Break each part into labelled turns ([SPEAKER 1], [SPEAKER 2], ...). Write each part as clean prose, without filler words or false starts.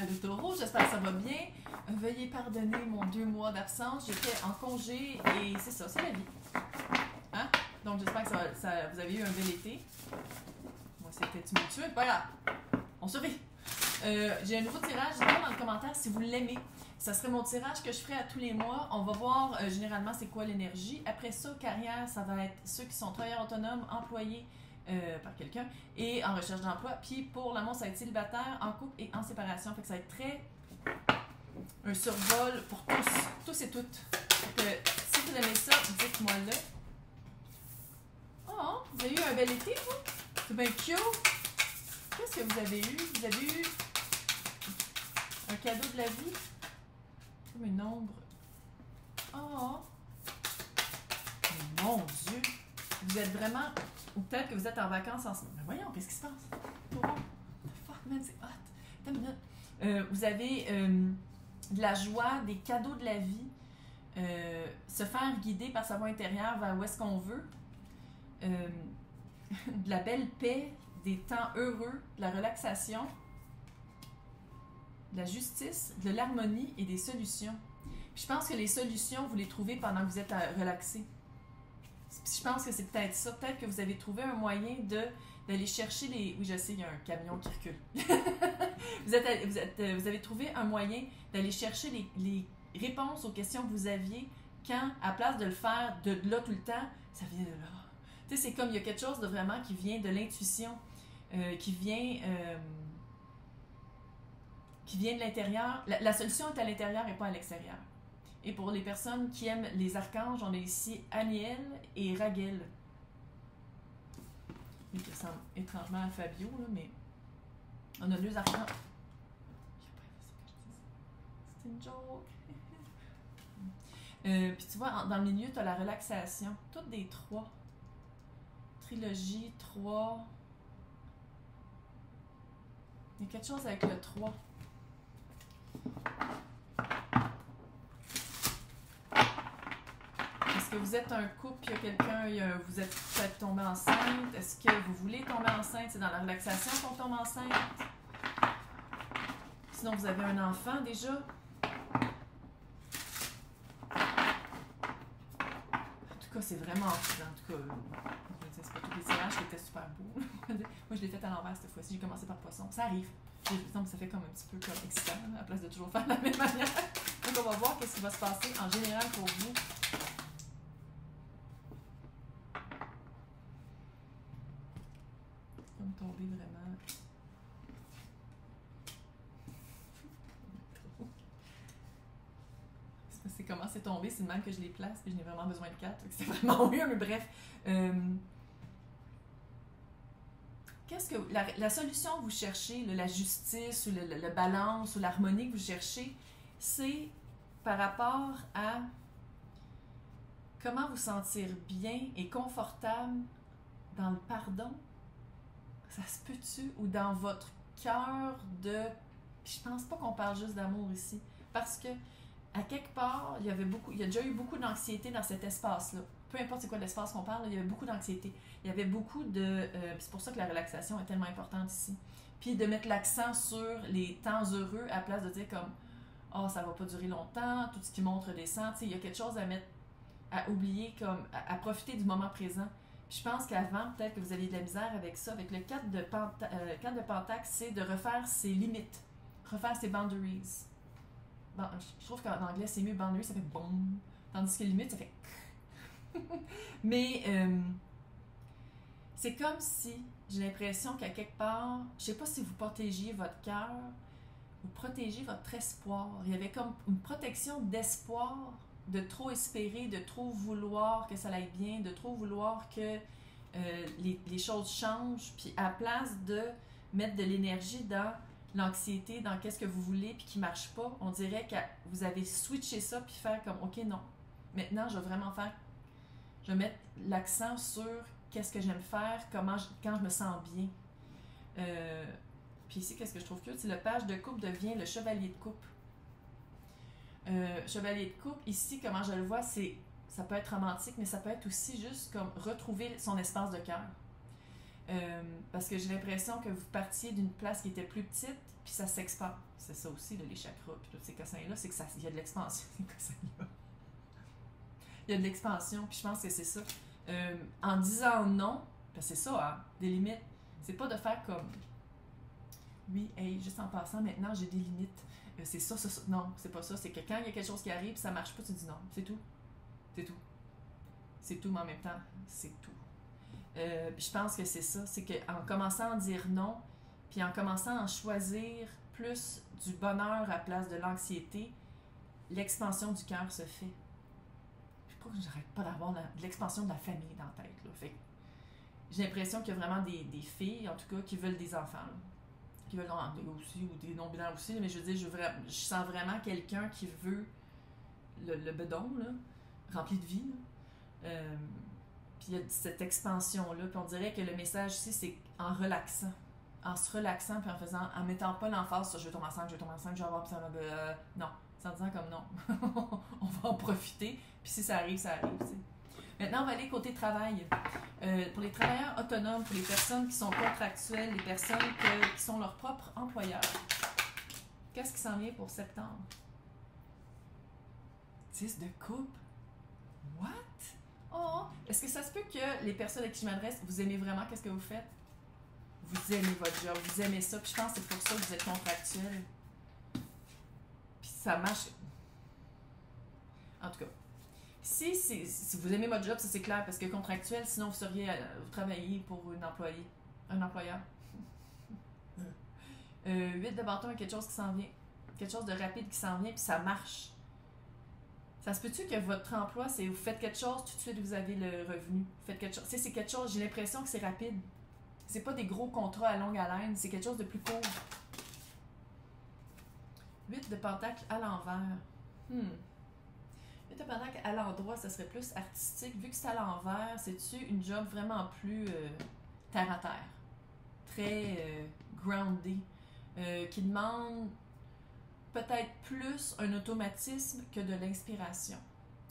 [SPEAKER 1] Allô Taureau, j'espère que ça va bien. Veuillez pardonner mon 2 mois d'absence. J'étais en congé et c'est ça, c'est la vie. Hein? Donc j'espère que vous avez eu un bel été. Moi c'était tumultueux, pas grave. On survit. J'ai un nouveau tirage, dites-moi dans le commentaire si vous l'aimez. Ça serait mon tirage que je ferai à tous les mois. On va voir généralement c'est quoi l'énergie. Après ça, carrière, ça va être ceux qui sont travailleurs autonomes, employés par quelqu'un et en recherche d'emploi. Puis pour l'amour, ça va être célibataire, en couple et en séparation. Fait que ça va être très un survol pour tous et toutes. Fait que si vous aimez ça, dites-moi-le. Oh, vous avez eu un bel été, vous? C'est bien cute! Qu'est-ce que vous avez eu? Vous avez eu un cadeau de la vie? Comme une ombre. Oh! Mais mon Dieu! Vous êtes vraiment... Ou peut-être que vous êtes en vacances en ce moment. Mais voyons, qu'est-ce qui se passe? Oh, fuck, man, c'est hot! Attends une minute. Vous avez de la joie, des cadeaux de la vie, se faire guider par sa voix intérieure vers où est-ce qu'on veut, de la belle paix, des temps heureux, de la relaxation, de la justice, de l'harmonie et des solutions. Puis je pense que les solutions, vous les trouvez pendant que vous êtes relaxé. Je pense que c'est peut-être ça. Peut-être que vous avez trouvé un moyen d'aller chercher les... Oui, je sais, il y a un camion qui recule. vous avez trouvé un moyen d'aller chercher les réponses aux questions que vous aviez quand, à place de le faire de là tout le temps, ça vient de là. Tu sais, c'est comme il y a quelque chose de vraiment qui vient de l'intuition, qui vient de l'intérieur. La solution est à l'intérieur et pas à l'extérieur. Et pour les personnes qui aiment les archanges, on a ici Aniel et Raguel. Lui qui ressemble étrangement à Fabio, là, mais on a deux archanges. C'est une joke. Puis tu vois, dans le milieu, tu as la relaxation. Toutes des 3. Trilogie, 3. Il y a quelque chose avec le 3. Est-ce que vous êtes un couple, il y a quelqu'un, vous êtes peut-être tombé enceinte? Est-ce que vous voulez tomber enceinte? C'est dans la relaxation qu'on tombe enceinte? Sinon, vous avez un enfant déjà? En tout cas, c'est vraiment... En tout cas, c'est pas tous les tirages qui étaient super beaux. Moi, je l'ai fait à l'envers cette fois-ci. J'ai commencé par poisson. Ça arrive. Donc, ça fait comme un petit peu comme excitant, à la place de toujours faire de la même manière. Donc, on va voir ce qui va se passer en général pour vous. Comme tomber vraiment. C'est comment c'est tombé, c'est le même que je les place, puis je n'ai vraiment besoin de 4. C'est vraiment mieux, mais bref. Qu'est-ce que la solution que vous cherchez, la justice ou le balance ou l'harmonie que vous cherchez, c'est par rapport à comment vous sentir bien et confortable dans le pardon. Ça se peut-tu? Ou dans votre cœur de... Puis je pense pas qu'on parle juste d'amour ici. Parce que, à quelque part, il y a déjà eu beaucoup d'anxiété dans cet espace-là. Peu importe c'est quoi l'espace qu'on parle, il y avait beaucoup d'anxiété. Il y avait beaucoup de... c'est pour ça que la relaxation est tellement importante ici. Puis de mettre l'accent sur les temps heureux à la place de dire comme « Oh, ça va pas durer longtemps, tout ce qui montre descend. » Il y a quelque chose à oublier, comme à profiter du moment présent. Puis je pense qu'avant, peut-être que vous aviez de la misère avec ça. Avec le 4 de Pentacle, c'est de refaire ses limites, refaire ses boundaries. Bon, je trouve qu'en anglais, c'est mieux boundaries, ça fait « boum », tandis que limite, ça fait « Mais c'est comme si, j'ai l'impression qu'à quelque part, je sais pas si vous protégiez votre cœur, vous protégez votre espoir. Il y avait comme une protection d'espoir, de trop espérer, de trop vouloir que ça aille bien, de trop vouloir que les choses changent, puis à place de mettre de l'énergie dans l'anxiété, dans qu'est-ce que vous voulez, puis qui marche pas, on dirait que vous avez switché ça, puis faire comme, ok, non, maintenant, je vais vraiment faire, je vais mettre l'accent sur qu'est-ce que j'aime faire, quand je me sens bien. Puis ici, qu'est-ce que je trouve cute? C'est le page de coupe devient le chevalier de coupe. Chevalier de coupe, ici, comment je le vois, ça peut être romantique, mais ça peut être aussi juste comme retrouver son espace de cœur. Parce que j'ai l'impression que vous partiez d'une place qui était plus petite, puis ça s'expand. C'est ça aussi, là, les chakras, puis tous ces cossins-là, c'est qu'il y a de l'expansion, ces cossins-là. Il y a de l'expansion, puis je pense que c'est ça. En disant non, parce que c'est ça, hein, des limites, c'est pas de faire comme oui, hey, juste en passant, maintenant j'ai des limites. C'est ça, ça, ça. Non, c'est pas ça. C'est que quand il y a quelque chose qui arrive, ça marche pas, tu dis non. C'est tout. C'est tout. C'est tout, mais en même temps, c'est tout. Puis je pense que c'est ça. C'est qu'en commençant à dire non, puis en commençant à en choisir plus du bonheur à la place de l'anxiété, l'expansion du cœur se fait. Je crois que j'arrête pas d'avoir de l'expansion de la famille dans la tête. Là. Fait que j'ai l'impression qu'il y a vraiment des filles, en tout cas, qui veulent des enfants. Là. Qui veulent aussi, ou des non-binaires aussi, mais je veux dire, je sens vraiment quelqu'un qui veut le bedon, là, rempli de vie. Puis il y a cette expansion-là, puis on dirait que le message ici, c'est en relaxant. En se relaxant, puis en mettant pas l'emphase sur je vais tomber enceinte, je vais avoir, puis ça va. Non, c'est en disant comme non. On va en profiter, puis si ça arrive, ça arrive, tu sais. Maintenant, on va aller côté travail. Pour les travailleurs autonomes, pour les personnes qui sont contractuelles, les personnes qui sont leurs propres employeurs, qu'est-ce qui s'en vient pour septembre? 10 de coupe? What? Oh! Est-ce que ça se peut que les personnes à qui je m'adresse, vous aimez vraiment qu'est-ce que vous faites? Vous aimez votre job, vous aimez ça, puis je pense que c'est pour ça que vous êtes contractuel. Puis ça marche. En tout cas. Si vous aimez votre job, ça c'est clair, parce que contractuel, sinon vous travaillez pour un employeur. 8 de bâton, quelque chose qui s'en vient. Quelque chose de rapide qui s'en vient, puis ça marche. Ça se peut-tu que votre emploi, c'est vous faites quelque chose, tout de suite vous avez le revenu. Vous faites quelque chose. Tu sais, c'est quelque chose, j'ai l'impression que c'est rapide. C'est pas des gros contrats à longue haleine, c'est quelque chose de plus court. 8 de pentacle à l'envers. 8 de pentacle à l'endroit, ça serait plus artistique. Vu que c'est à l'envers, c'est-tu une job vraiment plus terre à terre. Très grounded. Qui demande peut-être plus un automatisme que de l'inspiration.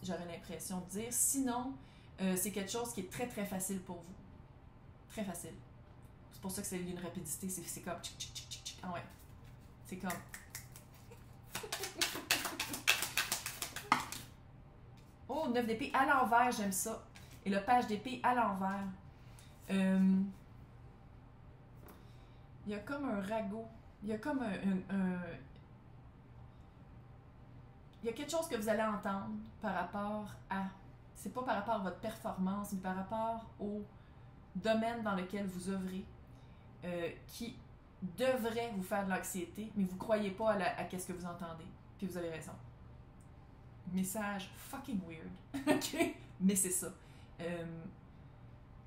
[SPEAKER 1] J'aurais l'impression de dire. Sinon, c'est quelque chose qui est très très facile pour vous. Très facile. C'est pour ça que c'est une rapidité. C'est comme tchic tchic tchic tchic. Ah ouais. C'est comme. Oh, 9 d'épée à l'envers, j'aime ça. Et le page d'épée à l'envers. Il y a comme un ragot. Il y a comme il y a quelque chose que vous allez entendre par rapport à... C'est pas par rapport à votre performance, mais par rapport au domaine dans lequel vous œuvrez, qui devrait vous faire de l'anxiété, mais vous croyez pas à qu'est-ce que vous entendez. Puis vous avez raison. Message fucking weird. OK? Mais c'est ça.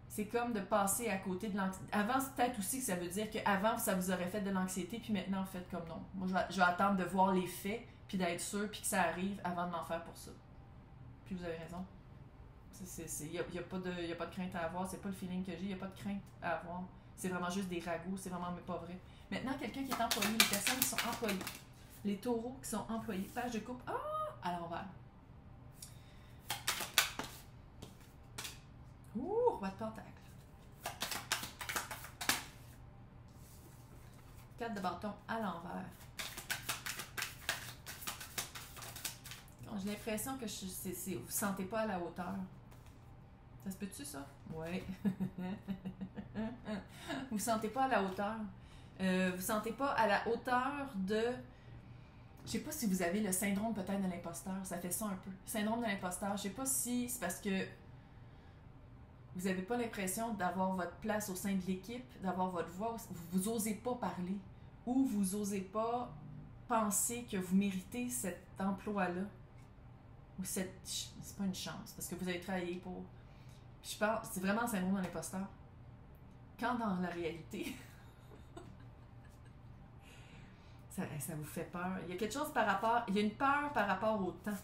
[SPEAKER 1] C'est comme de passer à côté de l'anxiété. Avant, c'est peut-être aussi que ça veut dire qu'avant, ça vous aurait fait de l'anxiété, puis maintenant, vous faites comme non. Moi, je vais attendre de voir les faits, puis d'être sûr, puis que ça arrive avant de m'en faire pour ça. Puis vous avez raison. Il n'y a pas de crainte à avoir. C'est pas le feeling que j'ai. Il n'y a pas de crainte à avoir. C'est vraiment juste des ragots. C'est vraiment pas vrai. Maintenant, quelqu'un qui est employé, les personnes qui sont employées. Les taureaux qui sont employés. Page de coupe. Ah! À l'envers. Ouh! Roi de pentacle. 4 de bâton à l'envers. J'ai l'impression que vous ne sentez pas à la hauteur. Ça se peut-tu, ça? Oui. Vous ne sentez pas à la hauteur. Vous ne sentez pas à la hauteur de... Je sais pas si vous avez le syndrome peut-être de l'imposteur. Ça fait ça un peu. Syndrome de l'imposteur. Je sais pas si c'est parce que vous n'avez pas l'impression d'avoir votre place au sein de l'équipe, d'avoir votre voix. Vous n'osez pas parler. Ou vous n'osez pas penser que vous méritez cet emploi-là. Ou c'est pas une chance, parce que vous avez travaillé pour... Je pense, c'est vraiment un syndrome de l'imposteur. Quand dans la réalité, ça vous fait peur. Il y a quelque chose par rapport... Il y a une peur par rapport au temps.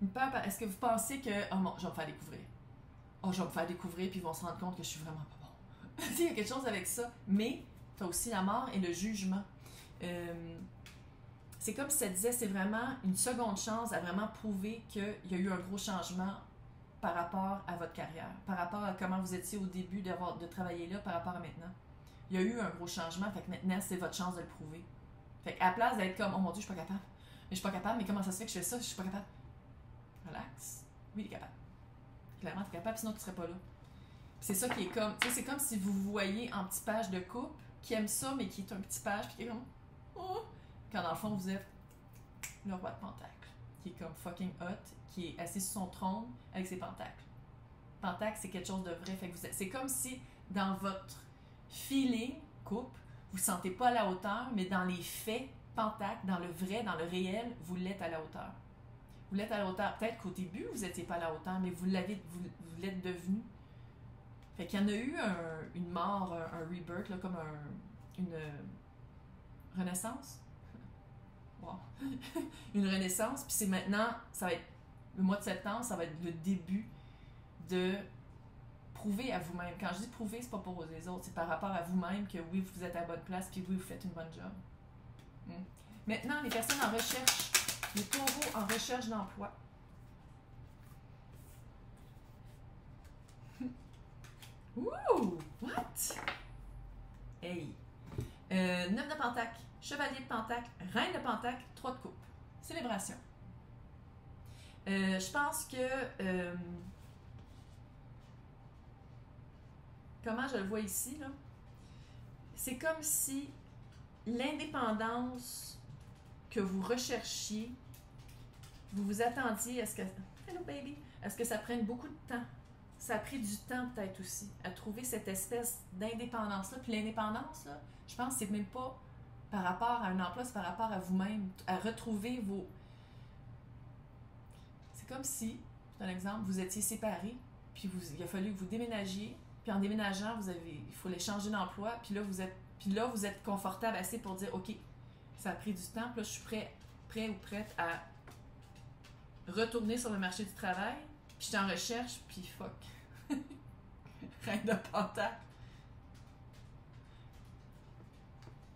[SPEAKER 1] Une peur par... Est-ce que vous pensez que... Oh non, je vais me faire découvrir. Oh, je vais me faire découvrir, puis ils vont se rendre compte que je suis vraiment pas bon. Il y a quelque chose avec ça. Mais, tu as aussi la mort et le jugement. C'est comme si ça disait, c'est vraiment une seconde chance à vraiment prouver qu'il y a eu un gros changement par rapport à votre carrière, par rapport à comment vous étiez au début de travailler là, par rapport à maintenant. Il y a eu un gros changement, fait que maintenant, c'est votre chance de le prouver. Fait qu'à la place d'être comme, oh mon Dieu, je suis pas capable, mais je suis pas capable, mais comment ça se fait que je fais ça, je suis pas capable? Relax. Oui, il est capable. Clairement, tu es capable, sinon tu serais pas là. C'est ça qui est comme, tu sais, c'est comme si vous vous voyez en petit page de couple, qui aime ça, mais qui est un petit page, puis qui est comme, oh, quand dans le fond, vous êtes le roi de Pentacle, qui est comme fucking hot, qui est assis sur son trône avec ses pentacles. Pentacle, c'est quelque chose de vrai. Fait que c'est comme si dans votre feeling, couple, vous ne sentez pas à la hauteur, mais dans les faits, Pentacle, dans le vrai, dans le réel, vous l'êtes à la hauteur. Vous l'êtes à la hauteur. Peut-être qu'au début, vous n'étiez pas à la hauteur, mais vous l'êtes devenu. Fait qu'il y en a eu une mort, un rebirth, là, comme une renaissance. Wow. Une renaissance, puis c'est maintenant, ça va être le mois de septembre, ça va être le début de prouver à vous-même. Quand je dis prouver, c'est pas pour les autres, c'est par rapport à vous-même que oui, vous êtes à la bonne place, puis oui, vous faites une bonne job. Maintenant, les personnes en recherche, les taureaux en recherche d'emploi. Ouh! What? Hey! 9 de Pentacle, Chevalier de Pentacle, Reine de Pentacle, 3 de coupe. Célébration. Je pense que... comment je le vois ici, là? C'est comme si l'indépendance que vous recherchiez, vous vous attendiez à ce que... Hello baby! À ce que ça prenne beaucoup de temps. Ça a pris du temps peut-être aussi à trouver cette espèce d'indépendance-là. Puis l'indépendance, là, je pense que c'est même pas par rapport à un emploi, c'est par rapport à vous-même, à retrouver vos... C'est comme si, c'est un exemple, vous étiez séparés, puis il a fallu que vous déménagiez, puis en déménageant, il faut les changer d'emploi, puis là, vous êtes confortable assez pour dire, OK, ça a pris du temps, puis là, je suis prêt ou prête à retourner sur le marché du travail, puis je suis en recherche, puis fuck. Reine de Pentacle.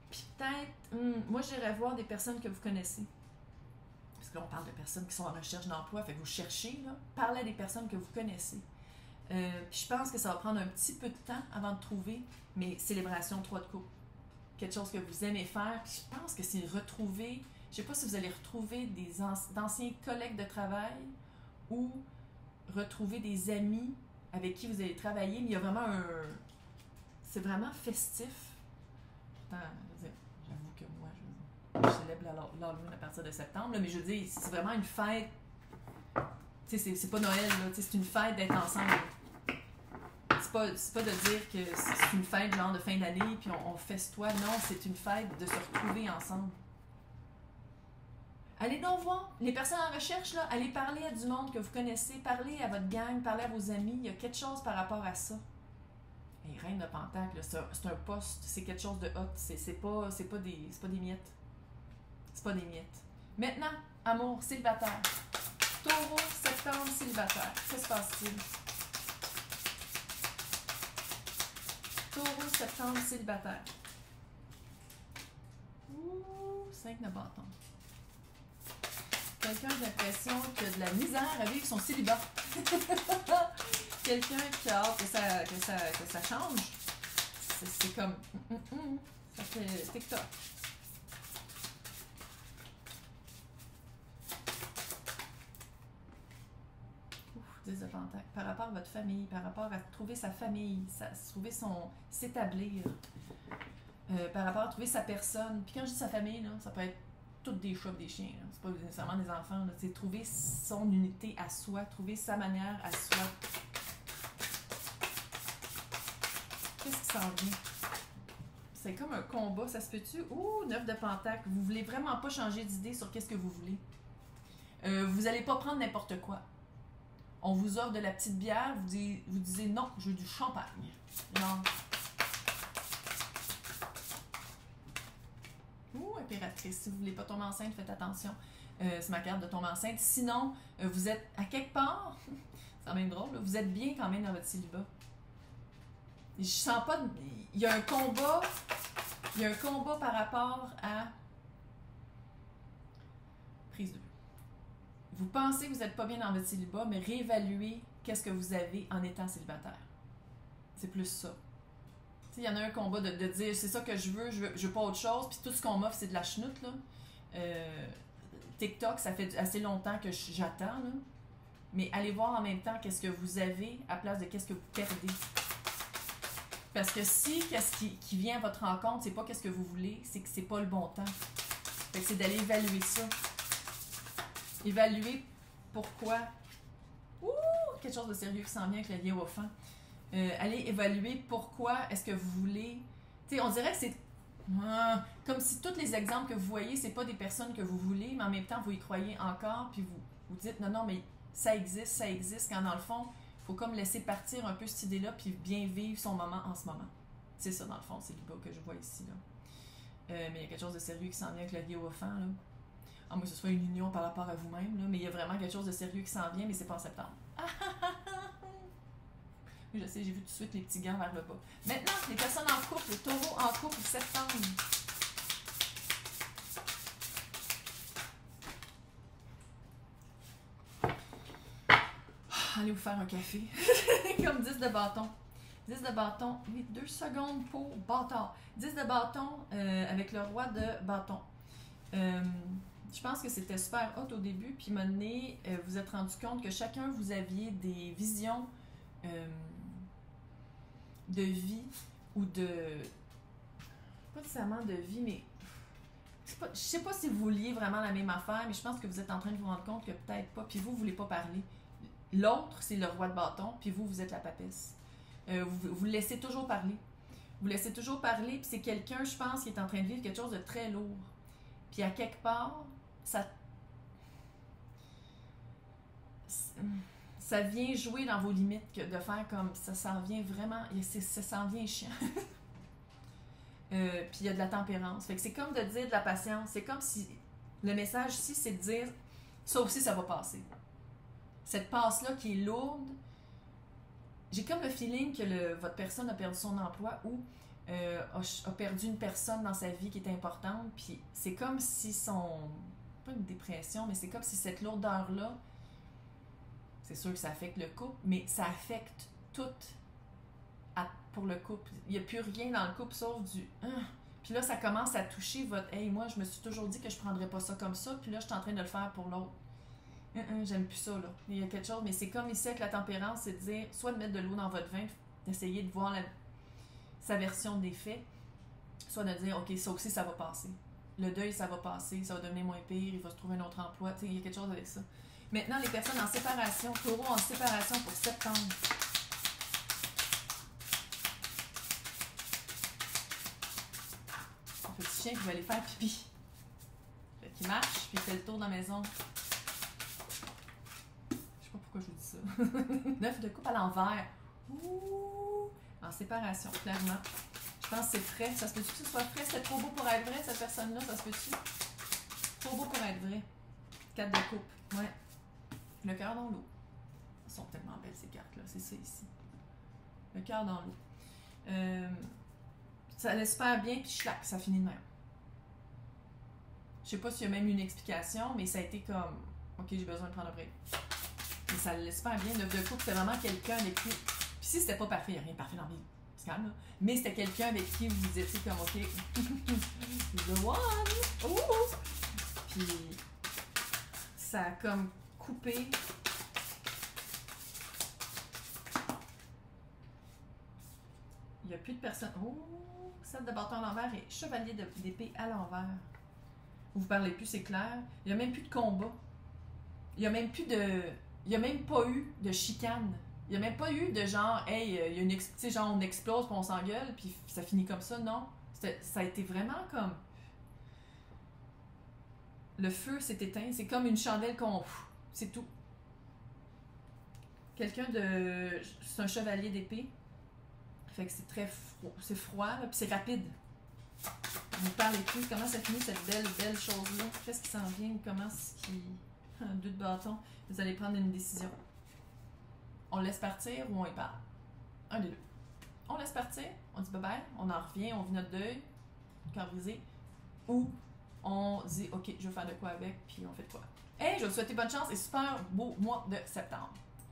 [SPEAKER 1] Puis peut-être, moi j'irais voir des personnes que vous connaissez. Parce que là on parle de personnes qui sont en recherche d'emploi, fait que vous cherchez, là. Parlez à des personnes que vous connaissez. Puis je pense que ça va prendre un petit peu de temps avant de trouver, mais célébration 3 de coupe. Quelque chose que vous aimez faire. Puis je pense que c'est retrouver, je sais pas si vous allez retrouver d'anciens collègues de travail ou retrouver des amis avec qui vous allez travailler, mais il y a vraiment c'est vraiment festif. Pourtant, j'avoue que moi, je célèbre l'Halloween à partir de septembre, là, mais je veux dire, c'est vraiment une fête. Tu sais, c'est pas Noël, là, c'est une fête d'être ensemble. C'est pas de dire que c'est une fête genre de fin d'année, puis on festoie. Non, c'est une fête de se retrouver ensemble. Allez donc voir. Les personnes en recherche, là, allez parler à du monde que vous connaissez, parlez à votre gang, parlez à vos amis. Il y a quelque chose par rapport à ça. Et Reine de Pentacle, c'est un poste, c'est quelque chose de hot. C'est pas des miettes. C'est pas des miettes. Maintenant, amour, célibataire. Taureau, septembre, célibataire. Que se passe-t-il? Taureau, septembre, célibataire. Ouh, 5 de bâton. Quelqu'un a l'impression qu'il a de la misère à vivre son célibat. Quelqu'un qui a hâte que ça change. C'est comme... ça fait TikTok. Ouf, 10 de Pentacle. Par rapport à votre famille, par rapport à trouver sa famille, trouver s'établir. Par rapport à trouver sa personne. Puis quand je dis sa famille, là, ça peut être toutes des chats, des chiens. C'est pas nécessairement des enfants. C'est trouver son unité à soi, trouver sa manière à soi. Qu'est-ce qui s'en vient? C'est comme un combat, ça se peut-tu? Ouh, 9 de Pentacle. Vous voulez vraiment pas changer d'idée sur qu'est-ce que vous voulez. Vous allez pas prendre n'importe quoi. On vous offre de la petite bière, vous disiez non, je veux du champagne. Non. Ouh, impératrice. Si vous voulez pas tomber enceinte, faites attention. C'est ma carte de tomber enceinte. Sinon, vous êtes à quelque part, c'est quand même drôle, là, vous êtes bien quand même dans votre célibat. Je sens pas... Il y a un combat par rapport à... Prise de vue. Vous pensez que vous n'êtes pas bien dans votre célibat, mais réévaluez qu'est-ce que vous avez en étant célibataire. C'est plus ça. Il y en a un combat de dire c'est ça que je veux pas autre chose, puis tout ce qu'on m'offre, c'est de la chenoute, là. TikTok, ça fait assez longtemps que j'attends, là. Mais allez voir en même temps qu'est-ce que vous avez à place de qu'est-ce que vous perdez. Parce que si qu'est-ce qui vient à votre rencontre, c'est pas qu'est-ce que vous voulez, c'est que c'est pas le bon temps. Fait que c'est d'aller évaluer ça. Évaluer pourquoi. Ouh! Quelque chose de sérieux qui s'en vient avec le Hiérophant. Allez évaluer pourquoi est-ce que vous voulez. Tu sais, on dirait que c'est comme si tous les exemples que vous voyez, c'est pas des personnes que vous voulez, mais en même temps, vous y croyez encore, puis vous dites non, mais ça existe, quand dans le fond, il faut comme laisser partir un peu cette idée-là, puis bien vivre son moment en ce moment. C'est ça, dans le fond, c'est le bas que je vois ici, là. Mais il y a quelque chose de sérieux qui s'en vient avec le Hiérophant, là. À moins que ce soit une union par rapport à vous-même, là, mais il y a vraiment quelque chose de sérieux qui s'en vient, mais c'est pas en septembre. Oui, je sais, j'ai vu tout de suite les petits gants vers le bas. Maintenant, les personnes en couple, les taureaux en couple, septembre. Allez vous faire un café. Comme 10 de bâton. 10 de bâton. Oui, 2 secondes pour bâtard. 10 de bâton avec le roi de bâton. Je pense que c'était super hot au début. Puis, à un moment donné, vous êtes rendu compte que chacun, vous aviez des visions de vie ou de... Pas nécessairement de vie, mais... Je sais pas si vous vouliez vraiment la même affaire, mais je pense que vous êtes en train de vous rendre compte que peut-être pas. Puis vous voulez pas parler. L'autre, c'est le roi de bâton, puis vous êtes la papesse. Vous le laissez toujours parler. Vous laissez toujours parler, puis c'est quelqu'un, je pense, qui est en train de vivre quelque chose de très lourd. Puis à quelque part, ça vient jouer dans vos limites, que de faire comme ça s'en vient vraiment, ça s'en vient chiant. Puis il y a de la tempérance. Fait que c'est comme de dire de la patience. C'est comme si le message ici, c'est de dire ça aussi, ça va passer. Cette passe-là qui est lourde, j'ai comme le feeling que votre personne a perdu son emploi ou a perdu une personne dans sa vie qui est importante. Puis c'est comme si pas une dépression, mais c'est comme si cette lourdeur-là, c'est sûr que ça affecte le couple, mais ça affecte tout pour le couple. Il n'y a plus rien dans le couple sauf du... Puis là, ça commence à toucher votre... Hey, moi, je me suis toujours dit que je ne prendrais pas ça comme ça, puis là, je suis en train de le faire pour l'autre. J'aime plus ça, là. Il y a quelque chose, mais c'est comme ici avec la tempérance, c'est de dire, soit de mettre de l'eau dans votre vin, d'essayer de voir sa version des faits, soit de dire, OK, ça aussi, ça va passer. Le deuil, ça va passer, ça va devenir moins pire, il va se trouver un autre emploi. Tu sais, il y a quelque chose avec ça. Maintenant, les personnes en séparation, taureau en séparation pour septembre. Un petit chien qui va aller faire pipi. Fait qu'il marche, puis il fait le tour de la maison. Je sais pas pourquoi je vous dis ça. 9 de coupe à l'envers. Ouh! En séparation, clairement. Je pense que c'est frais. Ça se peut-tu que ce soit frais? C'était trop beau pour être vrai, cette personne-là? Ça se peut-tu? Trop beau pour être vrai. 4 de coupe. Ouais. Le cœur dans l'eau. Elles sont tellement belles, ces cartes-là. C'est ça ici. Le cœur dans l'eau. Ça allait super bien, puis schlac, ça finit de même. Je sais pas s'il y a même une explication, mais ça a été comme... OK, j'ai besoin de prendre un break. Mais ça allait super bien. 9 de coupe, c'était vraiment quelqu'un avec qui... Puis si c'était pas parfait, il n'y a rien de parfait dans la vie. C'est calme, là. Mais c'était quelqu'un avec qui vous étiez comme, OK, the one! Ouh! Puis ça a comme coupé... Il n'y a plus de personne. Oh! 7 de bâton à l'envers et chevalier d'épée à l'envers. Vous parlez plus, c'est clair. Il n'y a même plus de combat. Il n'y a même plus de... Il n'y a même pas eu de chicane. Il n'y a même pas eu de genre, hey, il y a une... Tu sais, genre, on explose puis on s'engueule puis ça finit comme ça. Non. Ça a été vraiment comme... Le feu s'est éteint. C'est comme une chandelle qu'on... C'est tout. Quelqu'un de... C'est un chevalier d'épée. Fait que c'est très froid, c'est froid, là, puis c'est rapide. Vous parlez plus, comment ça finit cette belle chose-là? Qu'est-ce qui s'en vient? Comment est-ce qu'il... 2 de bâton. Vous allez prendre une décision. On laisse partir ou on y parle? Un des deux. On laisse partir, on dit bye-bye, on en revient, on vit notre deuil, cœur brisé. Ou on dit, OK, je veux faire de quoi avec, puis on fait de quoi. Hey, je vais vous souhaiter bonne chance et super beau mois de septembre.